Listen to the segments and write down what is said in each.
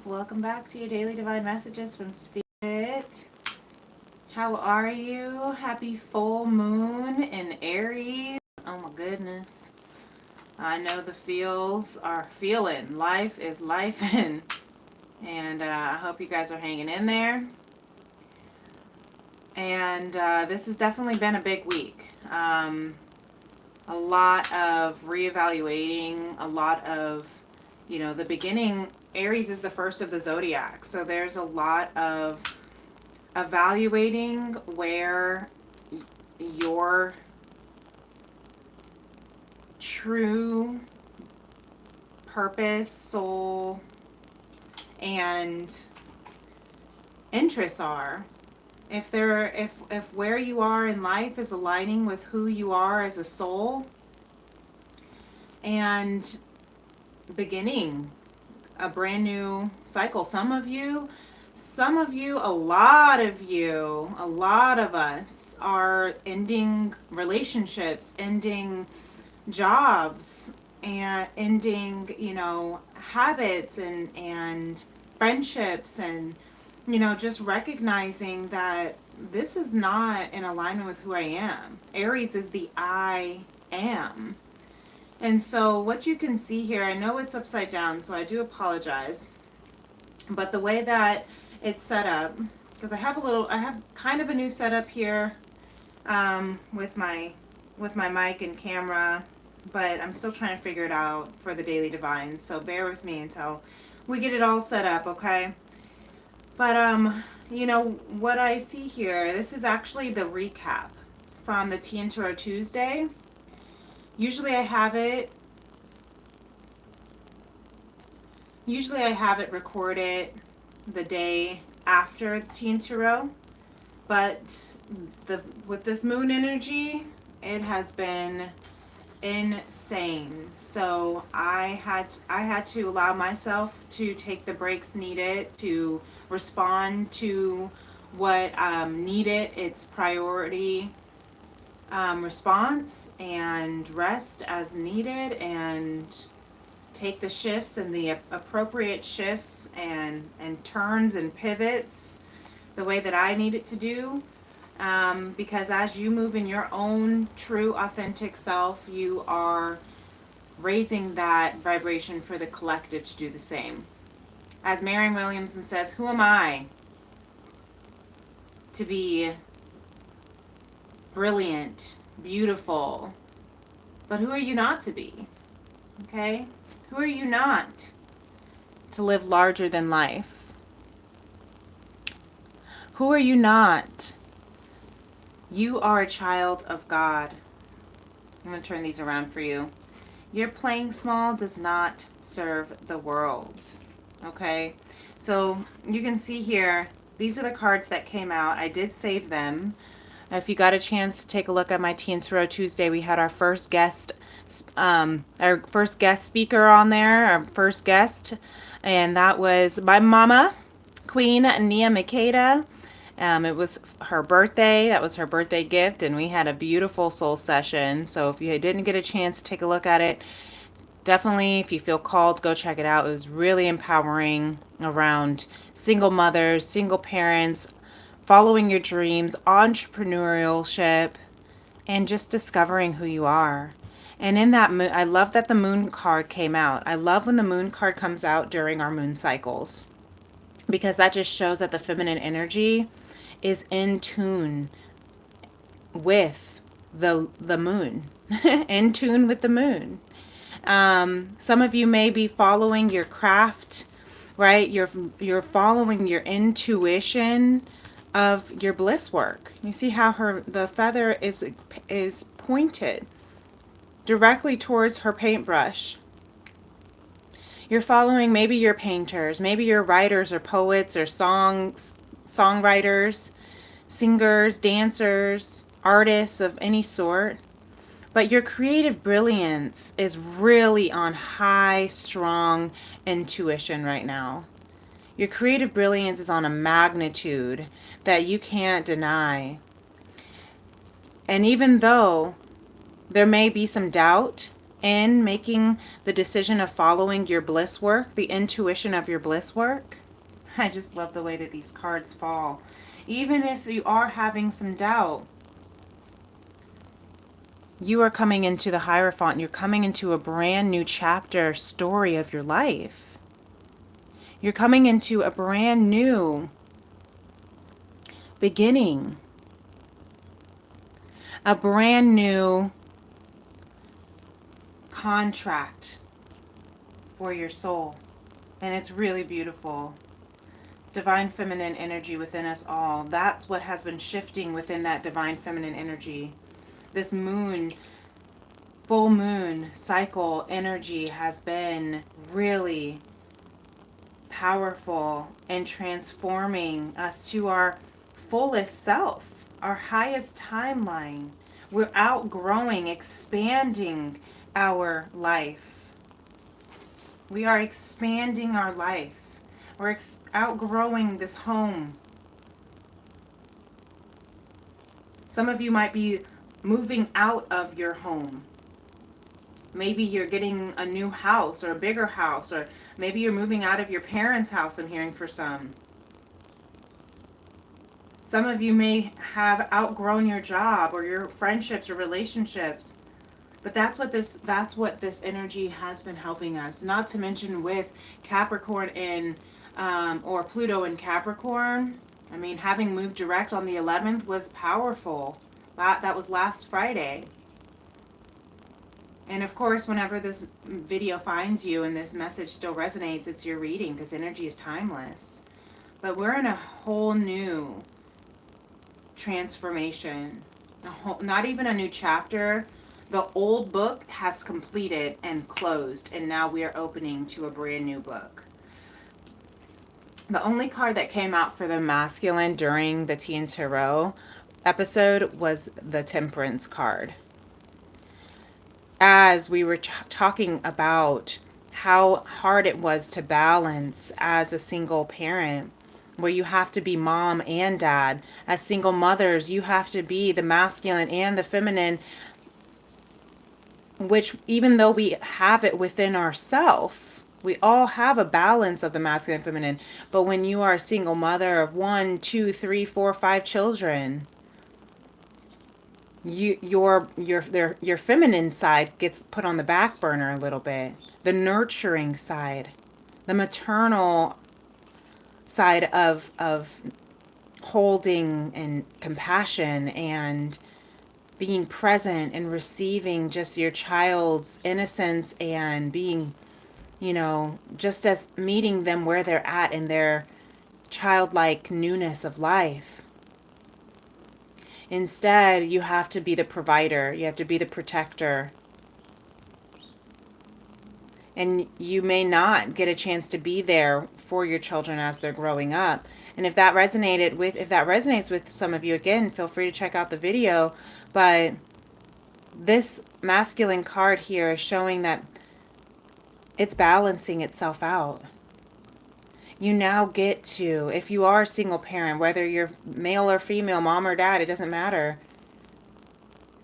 welcome back to your daily divine messages from Spirit. How are you? Happy full moon in Aries. Oh my goodness. I know the feels are feeling. Life is lifing. And I hope you guys are hanging in there. And this has definitely been a big week. A lot of reevaluating, a lot of, the beginning. Aries is the first of the zodiac, so there's a lot of evaluating where your true purpose, soul, and interests are. If where you are in life is aligning with who you are as a soul, and beginning a brand new cycle. Some of you, a lot of us are ending relationships, ending jobs, and ending, habits and friendships, and, just recognizing that this is not in alignment with who I am. Aries is the I am. And so what you can see here, I know it's upside down, so I do apologize. But the way that it's set up, because I have kind of a new setup here with my mic and camera, but I'm still trying to figure it out for the Daily Divines. So bear with me until we get it all set up, okay? But what I see here, this is actually the recap from the Tea+Tarot Tuesday. Usually I have it recorded the day after the Tea+Tarot, but with this moon energy, it has been insane. So I had to allow myself to take the breaks needed to respond to what needed its priority response, and rest as needed, and take the shifts and the appropriate shifts and turns and pivots the way that I need it to do, because as you move in your own true authentic self, you are raising that vibration for the collective to do the same. As Marianne Williamson says, who am I to be brilliant, beautiful, but who are you not to be? Okay? Who are you not to live larger than life? Who are you not? You are a child of God. I'm going to turn these around for you. Your playing small does not serve the world. Okay? So you can see here, these are the cards that came out. I did save them. If you got a chance to take a look at my Tea+Tarot Tuesday, we had our first guest speaker on there, our first guest, and that was my mama, Queen Nia Makeda. It was her birthday. That was her birthday gift, and we had a beautiful soul session. So if you didn't get a chance to take a look at it, definitely, if you feel called, go check it out. It was really empowering around single mothers, single parents, following your dreams, entrepreneurship, and just discovering who you are. And in that moon, I love that the moon card came out. I love when the moon card comes out during our moon cycles, because that just shows that the feminine energy is in tune with the moon, in tune with the moon. Some of you may be following your craft, right? You're following your intuition of your bliss work. You see how the feather is pointed directly towards her paintbrush. You're following, maybe you're painters, maybe you're writers or poets or songwriters, singers, dancers, artists of any sort. But your creative brilliance is really on high, strong intuition right now. Your creative brilliance is on a magnitude that you can't deny. And even though there may be some doubt, in making the decision of following your bliss work, the intuition of your bliss work. I just love the way that these cards fall. Even if you are having some doubt, you are coming into the Hierophant. You're coming into a brand new chapter story of your life. You're coming into a brand new beginning. A brand new contract for your soul. And it's really beautiful. Divine feminine energy within us all. That's what has been shifting within that divine feminine energy. This moon, full moon cycle energy has been really powerful in transforming us to our fullest self, our highest timeline. We're outgrowing, expanding our life. We are expanding our life. We're outgrowing this home. Some of you might be moving out of your home. Maybe you're getting a new house or a bigger house, or maybe you're moving out of your parents' house, I'm hearing for some. Some of you may have outgrown your job or your friendships or relationships. But that's what this energy has been helping us. Not to mention with Capricorn in or Pluto in Capricorn. I mean, having moved direct on the 11th was powerful. That was last Friday. And of course, whenever this video finds you and this message still resonates, it's your reading, because energy is timeless. But we're in a whole new transformation. Not even a new chapter. The old book has completed and closed, and now we are opening to a brand new book. The only card that came out for the masculine during the Tea+Tarot episode was the Temperance card. As we were talking about how hard it was to balance as a single parent, where you have to be mom and dad. As single mothers, you have to be the masculine and the feminine, which even though we have it within ourselves, we all have a balance of the masculine and feminine. But when you are a single mother of 1, 2, 3, 4, 5 children, your feminine side gets put on the back burner a little bit. The nurturing side, the maternal side of holding and compassion and being present and receiving just your child's innocence and being, just as meeting them where they're at in their childlike newness of life. Instead, you have to be the provider. You have to be the protector. And you may not get a chance to be there for your children as they're growing up. And if that resonates with some of you, again, feel free to check out the video. But this masculine card here is showing that it's balancing itself out. You now get to, if you are a single parent, whether you're male or female, mom or dad, it doesn't matter.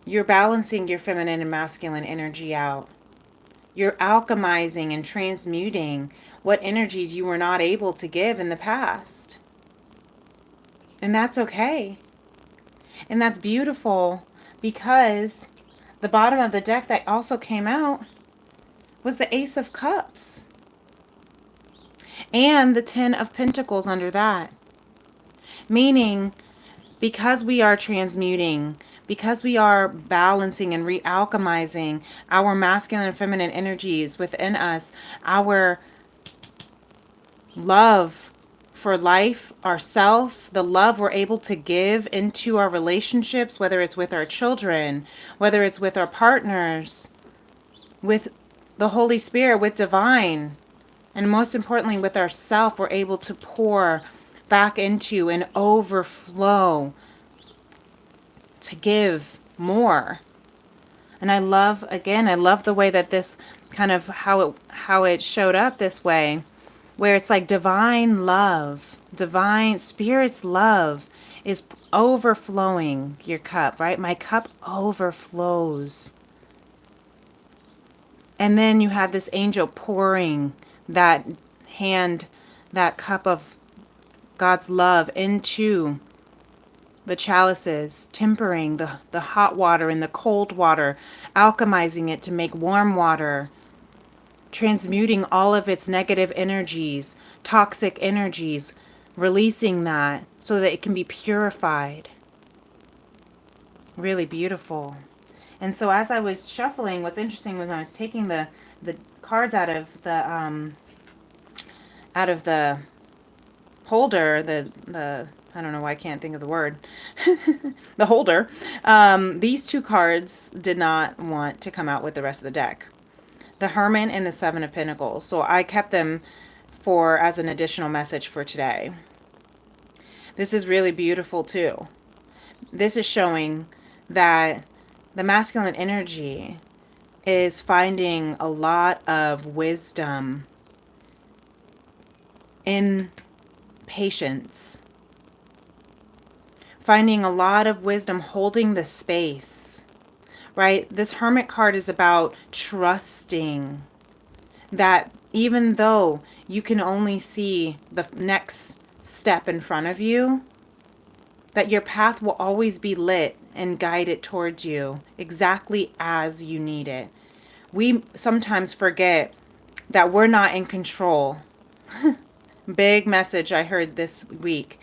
You're balancing your feminine and masculine energy out. You're alchemizing and transmuting what energies you were not able to give in the past. And that's okay. And that's beautiful, because the bottom of the deck that also came out was the Ace of Cups. And the 10 of Pentacles under that. Meaning, because we are transmuting, because we are balancing and re-alchemizing our masculine and feminine energies within us, our love for life, ourself, the love we're able to give into our relationships, whether it's with our children, whether it's with our partners, with the Holy Spirit, with divine, and most importantly with ourself, we're able to pour back into and overflow to give more. And I love the way that this kind of how it showed up this way, where it's like divine love, divine spirit's love is overflowing your cup, right? My cup overflows. And then you have this angel pouring that hand, that cup of God's love into the chalices, tempering the hot water and the cold water, alchemizing it to make warm water, transmuting all of its negative energies, toxic energies, releasing that so that it can be purified. Really beautiful. And so as I was shuffling, what's interesting was I was taking the cards out of the holder, the I don't know why I can't think of the word, the holder. These two cards did not want to come out with the rest of the deck. The Hermit and the Seven of Pentacles. So I kept them for as an additional message for today. This is really beautiful too. This is showing that the masculine energy is finding a lot of wisdom in patience. Finding a lot of wisdom holding the space, right? This Hermit card is about trusting that even though you can only see the next step in front of you, that your path will always be lit and guided towards you exactly as you need it. We sometimes forget that we're not in control. Big message I heard this week.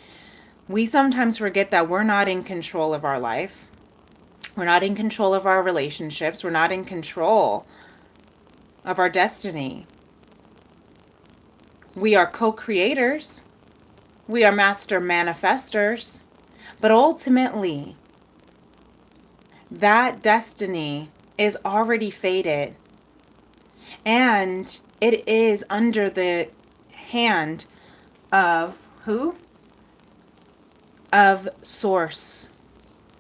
We sometimes forget that we're not in control of our life. We're not in control of our relationships. We're not in control of our destiny. We are co-creators. We are master manifestors. But ultimately, that destiny is already fated. And it is under the hand of who? Of source,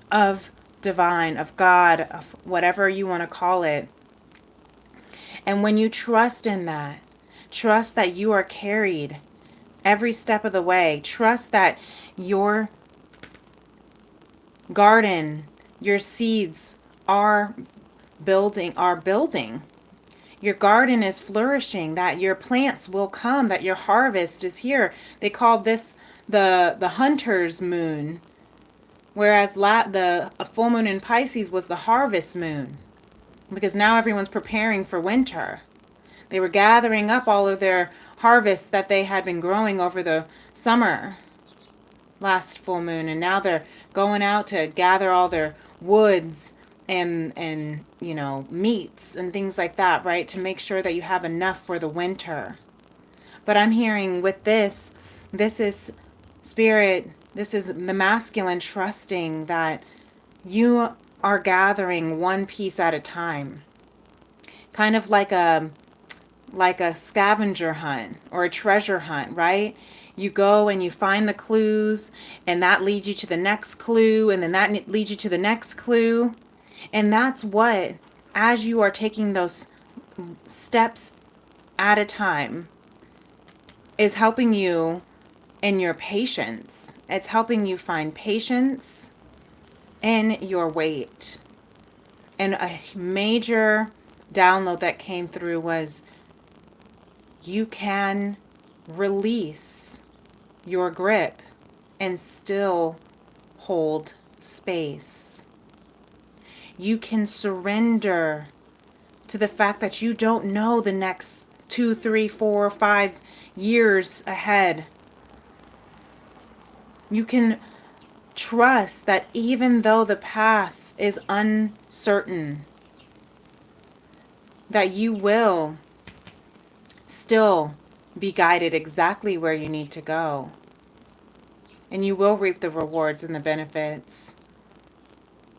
of divine, of God, of whatever you want to call it. And when you trust in that, trust that you are carried every step of the way, trust that your garden, your seeds are building. Your garden is flourishing, that your plants will come, that your harvest is here. They called this the hunter's moon, whereas the full moon in Pisces was the harvest moon, because now everyone's preparing for winter. They were gathering up all of their harvests that they had been growing over the summer, last full moon, and now they're going out to gather all their woods and you know, meats and things like that, right, to make sure that you have enough for the winter. But I'm hearing with this is spirit, this is the masculine trusting that you are gathering one piece at a time, kind of like a scavenger hunt or a treasure hunt, right? You go and you find the clues, and that leads you to the next clue, and then that leads you to the next clue. And that's what, as you are taking those steps at a time, is helping you in your patience. It's helping you find patience in your weight. And a major download that came through was you can release your grip and still hold space. You can surrender to the fact that you don't know the next 2, 3, 4, 5 years ahead. You can trust that even though the path is uncertain, that you will still be guided exactly where you need to go. And you will reap the rewards and the benefits.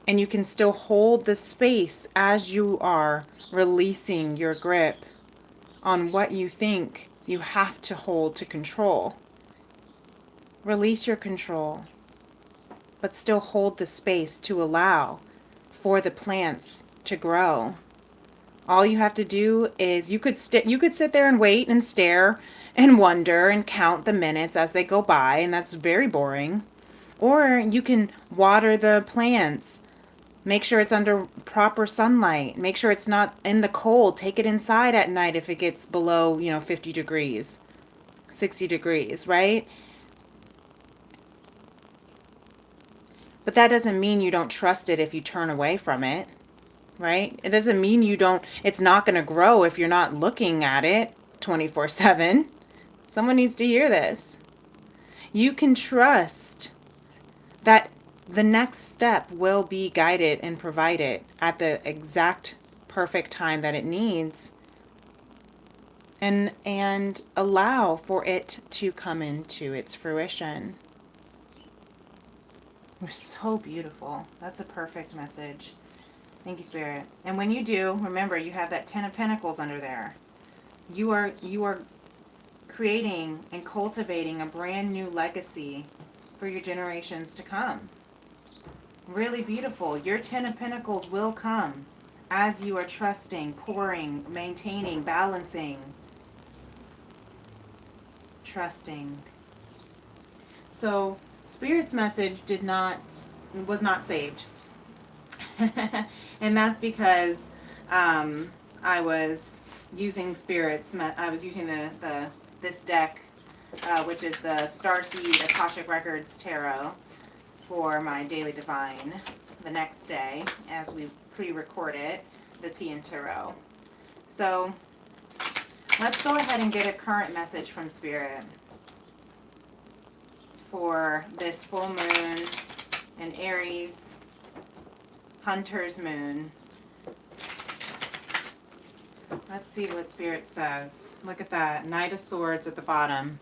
And you can still hold the space as you are releasing your grip on what you think you have to hold to control. Release your control, but still hold the space to allow for the plants to grow. All you have to do is you could sit there and wait and stare and wonder and count the minutes as they go by, and that's very boring. Or you can water the plants Make sure it's under proper sunlight. Make sure it's not in the cold. Take it inside at night if it gets below, 50 degrees, 60 degrees, right? But that doesn't mean you don't trust it if you turn away from it, right? It doesn't mean it's not going to grow if you're not looking at it 24/7. Someone needs to hear this. You can trust that the next step will be guided and provided at the exact perfect time that it needs, and allow for it to come into its fruition. You're so beautiful. That's a perfect message. Thank you, Spirit. And when you do, remember you have that 10 of Pentacles under there. You are creating and cultivating a brand new legacy for your generations to come. Really beautiful. Your 10 of Pentacles will come as you are trusting, pouring, maintaining, balancing, trusting. So Spirit's message was not saved. And that's because I was using this deck, which is the Starseed Akashic Records Tarot, for my Daily Divine the next day as we pre-record it, the Tea+Tarot. So let's go ahead and get a current message from Spirit for this full moon in Aries, Hunter's moon. Let's see what Spirit says. Look at that. Knight of Swords at the bottom.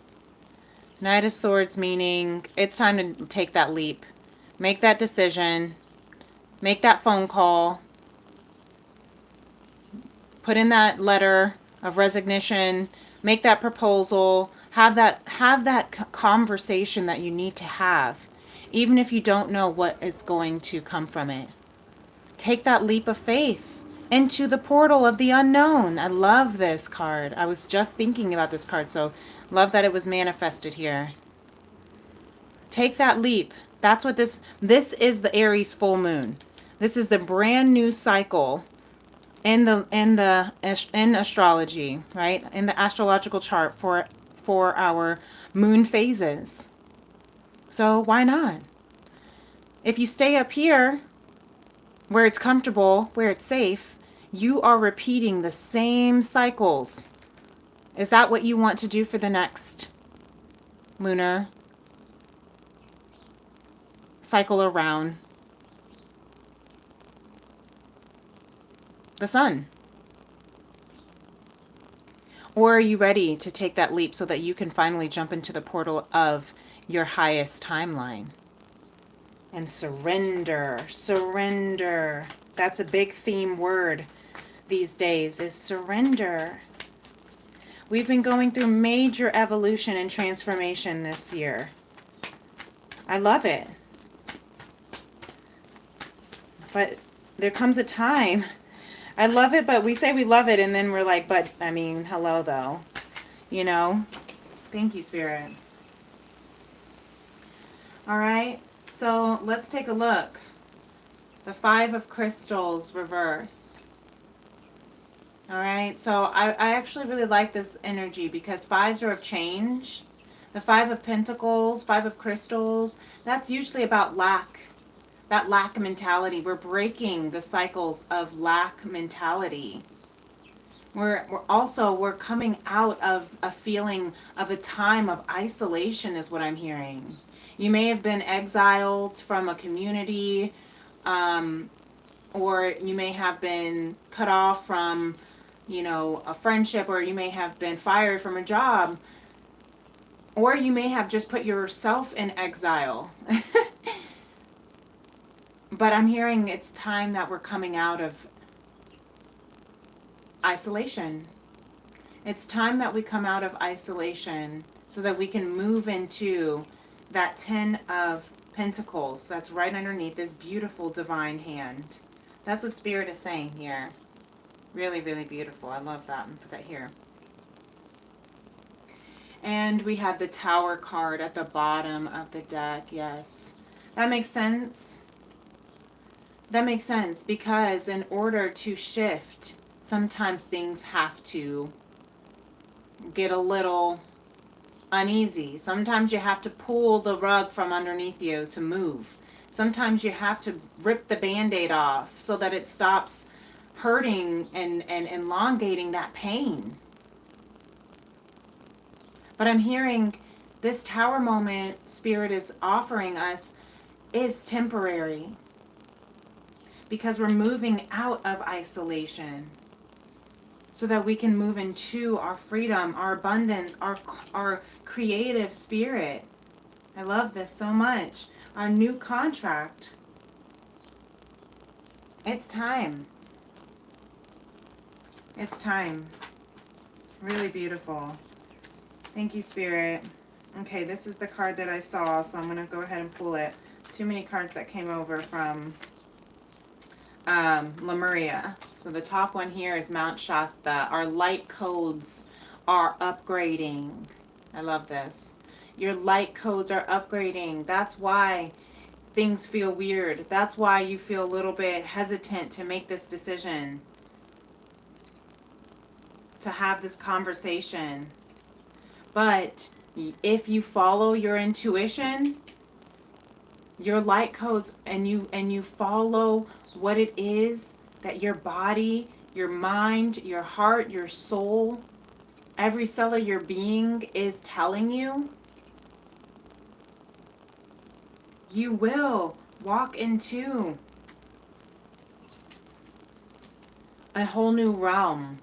Knight of Swords meaning it's time to take that leap. Make that decision. Make that phone call. Put in that letter of resignation. Make that proposal. Have that conversation that you need to have, even if you don't know what is going to come from it. Take that leap of faith into the portal of the unknown. I love this card. I was just thinking about this card, so love that it was manifested here. Take that leap. That's what this is, the Aries full moon. This is the brand new cycle in astrology, right? In the astrological chart for our moon phases. So why not? If you stay up here where it's comfortable, where it's safe, you are repeating the same cycles. Is that what you want to do for the next lunar cycle around the sun? Or are you ready to take that leap so that you can finally jump into the portal of your highest timeline? And surrender. Surrender. That's a big theme word these days, is surrender. We've been going through major evolution and transformation this year. I love it. But there comes a time. I love it, but we say we love it, and then we're like, but, I mean, hello, though. You know? Thank you, Spirit. All right. So let's take a look. The Five of Crystals reverse. All right. So I actually really like this energy because fives are of change. The Five of Pentacles, Five of Crystals, that's usually about lack. That lack mentality. We're breaking the cycles of lack mentality. We're coming out of a feeling of a time of isolation is what I'm hearing. You may have been exiled from a community, or you may have been cut off from, a friendship, or you may have been fired from a job, or you may have just put yourself in exile. But I'm hearing it's time that we're coming out of isolation. It's time that we come out of isolation so that we can move into that 10 of Pentacles that's right underneath this beautiful divine hand. That's what Spirit is saying here. Really, really beautiful. I love that. I'm going to put that here. And we have the Tower card at the bottom of the deck. Yes. That makes sense. That makes sense, because in order to shift, sometimes things have to get a little uneasy. Sometimes you have to pull the rug from underneath you to move. Sometimes you have to rip the Band-Aid off so that it stops hurting and elongating that pain. But I'm hearing this tower moment Spirit is offering us is temporary, because we're moving out of isolation so that we can move into our freedom, our abundance, our creative spirit. I love this so much. Our new contract. It's time. It's time. Really beautiful. Thank you, Spirit. Okay, this is the card that I saw, so I'm going to go ahead and pull it. Too many cards that came over from Lemuria. So the top one here is Mount Shasta. Our light codes are upgrading. I love this. Your light codes are upgrading. That's why things feel weird. That's why you feel a little bit hesitant to make this decision, to have this conversation. But if you follow your intuition, your light codes, and you follow what it is that your body, your mind, your heart, your soul, every cell of your being is telling you, you will walk into a whole new realm.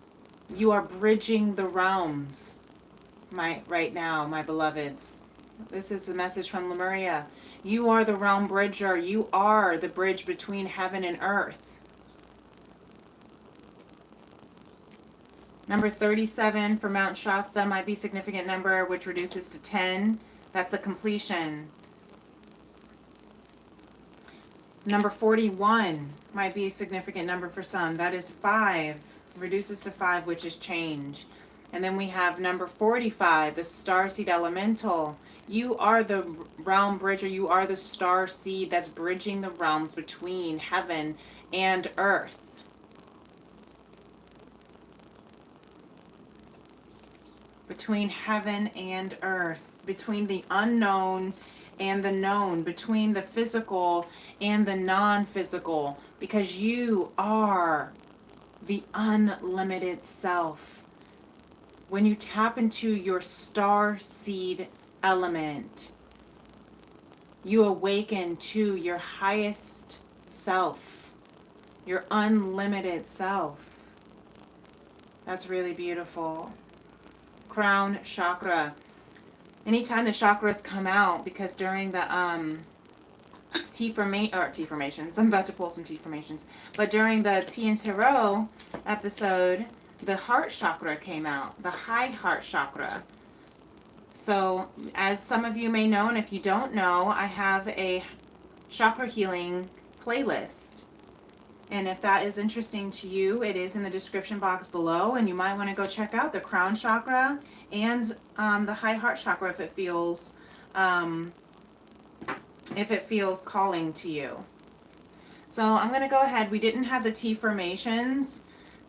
You are bridging the realms right now, my beloveds. This is the message from Lemuria. You are the realm bridger. You are the bridge between heaven and earth. Number 37 for Mount Shasta might be a significant number, which reduces to 10. That's the completion. Number 41 might be a significant number for some. That is 5. Reduces to 5, which is change. And then we have number 45, the starseed elemental. You are the realm bridger. You are the star seed that's bridging the realms between heaven and earth. Between heaven and earth. Between the unknown and the known. Between the physical and the non-physical. Because you are the unlimited self. When you tap into your star seed element, you awaken to your highest self, your unlimited self. That's really beautiful. Crown chakra. Anytime the chakras come out, because during the tea formations, I'm about to pull some tea formations, but during the Tea and Tarot episode, the heart chakra came out, the high heart chakra. So as some of you may know, and if you don't know, I have a chakra healing playlist. And if that is interesting to you, it is in the description box below, and you might want to go check out the crown chakra and the high heart chakra if it feels calling to you. So I'm going to go ahead. We didn't have the T formations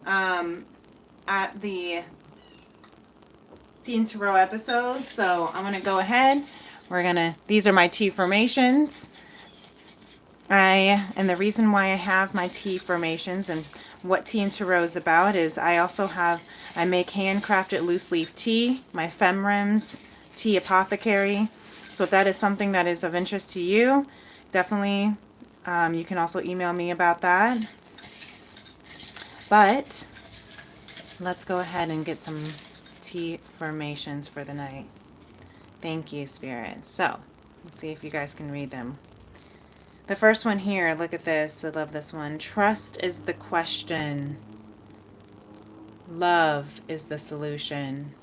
at the Tea and Tarot episode, so I'm going to go ahead. These are my T formations. And the reason why I have my tea formations and what Tea and Tarot is about is I make handcrafted loose leaf tea, my FemRems tea apothecary. So if that is something that is of interest to you, definitely you can also email me about that. But let's go ahead and get some tea formations for the night. Thank you, Spirit. So let's see if you guys can read them. The first one here, look at this. I love this one. Trust is the question. Love is the solution.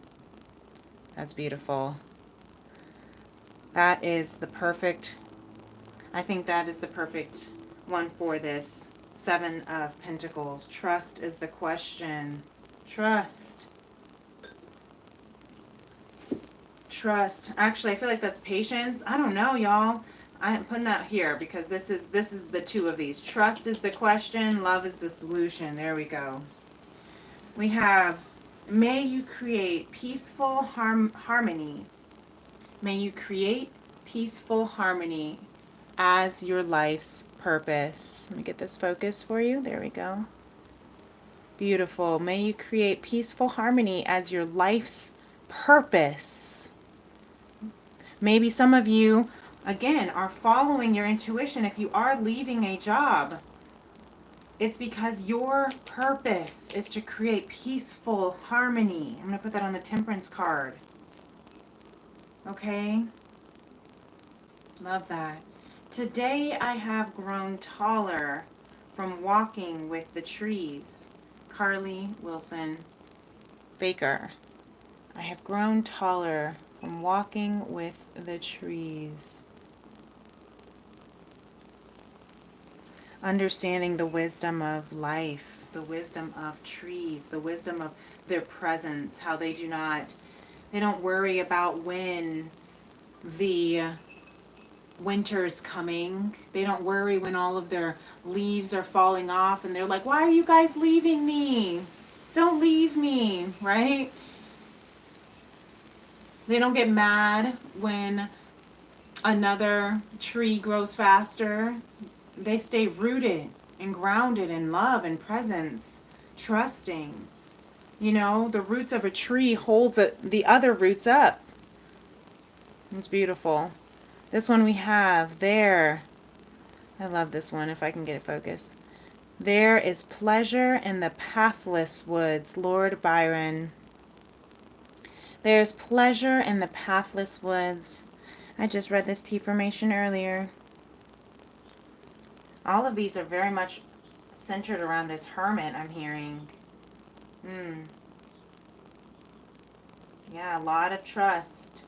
That's beautiful. That is the perfect, I think that is the perfect one for this. 7 of Pentacles. Trust is the question. Trust. Trust. Actually, I feel like that's patience. I don't know, y'all. I'm putting that here because this is the two of these. Trust is the question, love is the solution. There we go. We have, may you create peaceful harmony. May you create peaceful harmony as your life's purpose. Let me get this focus for you. There we go. Beautiful. May you create peaceful harmony as your life's purpose. Maybe some of you, again, are following your intuition. If you are leaving a job, it's because your purpose is to create peaceful harmony. I'm going to put that on the Temperance card. Okay? Love that. Today I have grown taller from walking with the trees. Carly Wilson Baker. I have grown taller from walking with the trees. Understanding the wisdom of life, the wisdom of trees, the wisdom of their presence, how they don't worry about when the winter's coming. They don't worry when all of their leaves are falling off and they're like, why are you guys leaving me? Don't leave me, right? They don't get mad when another tree grows faster. They stay rooted and grounded in love and presence, trusting. You know, the roots of a tree holds the other roots up. It's beautiful. This one we have there. I love this one, if I can get it focused. There is pleasure in the pathless woods, Lord Byron. There's pleasure in the pathless woods. I just read this tea formation earlier. All of these are very much centered around this hermit I'm hearing. Yeah, a lot of trust.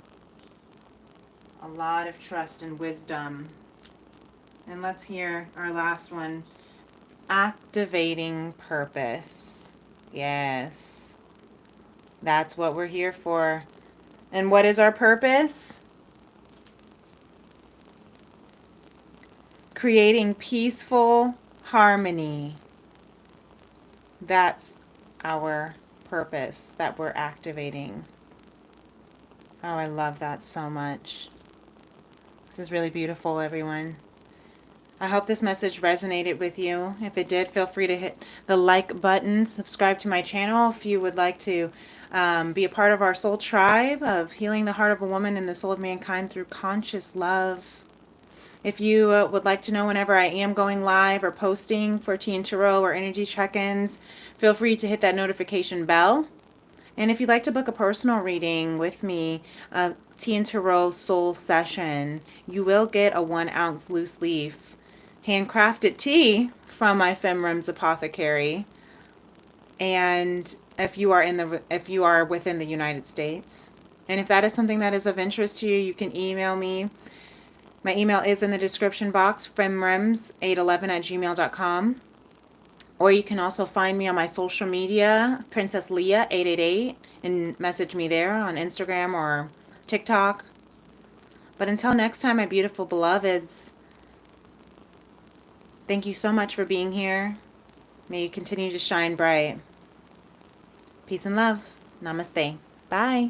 A lot of trust and wisdom. And let's hear our last one. Activating purpose. Yes. That's what we're here for. And what is our purpose? Creating peaceful harmony. That's our purpose that we're activating. Oh, I love that so much. This is really beautiful, everyone. I hope this message resonated with you. If it did, feel free to hit the like button, subscribe to my channel if you would like to be a part of our soul tribe of healing the heart of a woman and the soul of mankind through conscious love. If you would like to know whenever I am going live or posting for Tea+Tarot or energy check-ins, feel free to hit that notification bell. And if you'd like to book a personal reading with me, a Tea+Tarot soul session, you will get a 1-ounce loose leaf handcrafted tea from my FemRems apothecary. And if you are within the United States, and if that is something that is of interest to you, you can email me. My email is in the description box, femrems811@gmail.com. Or you can also find me on my social media, Princess Leah 888, and message me there on Instagram or TikTok. But until next time, my beautiful beloveds, thank you so much for being here. May you continue to shine bright. Peace and love. Namaste. Bye.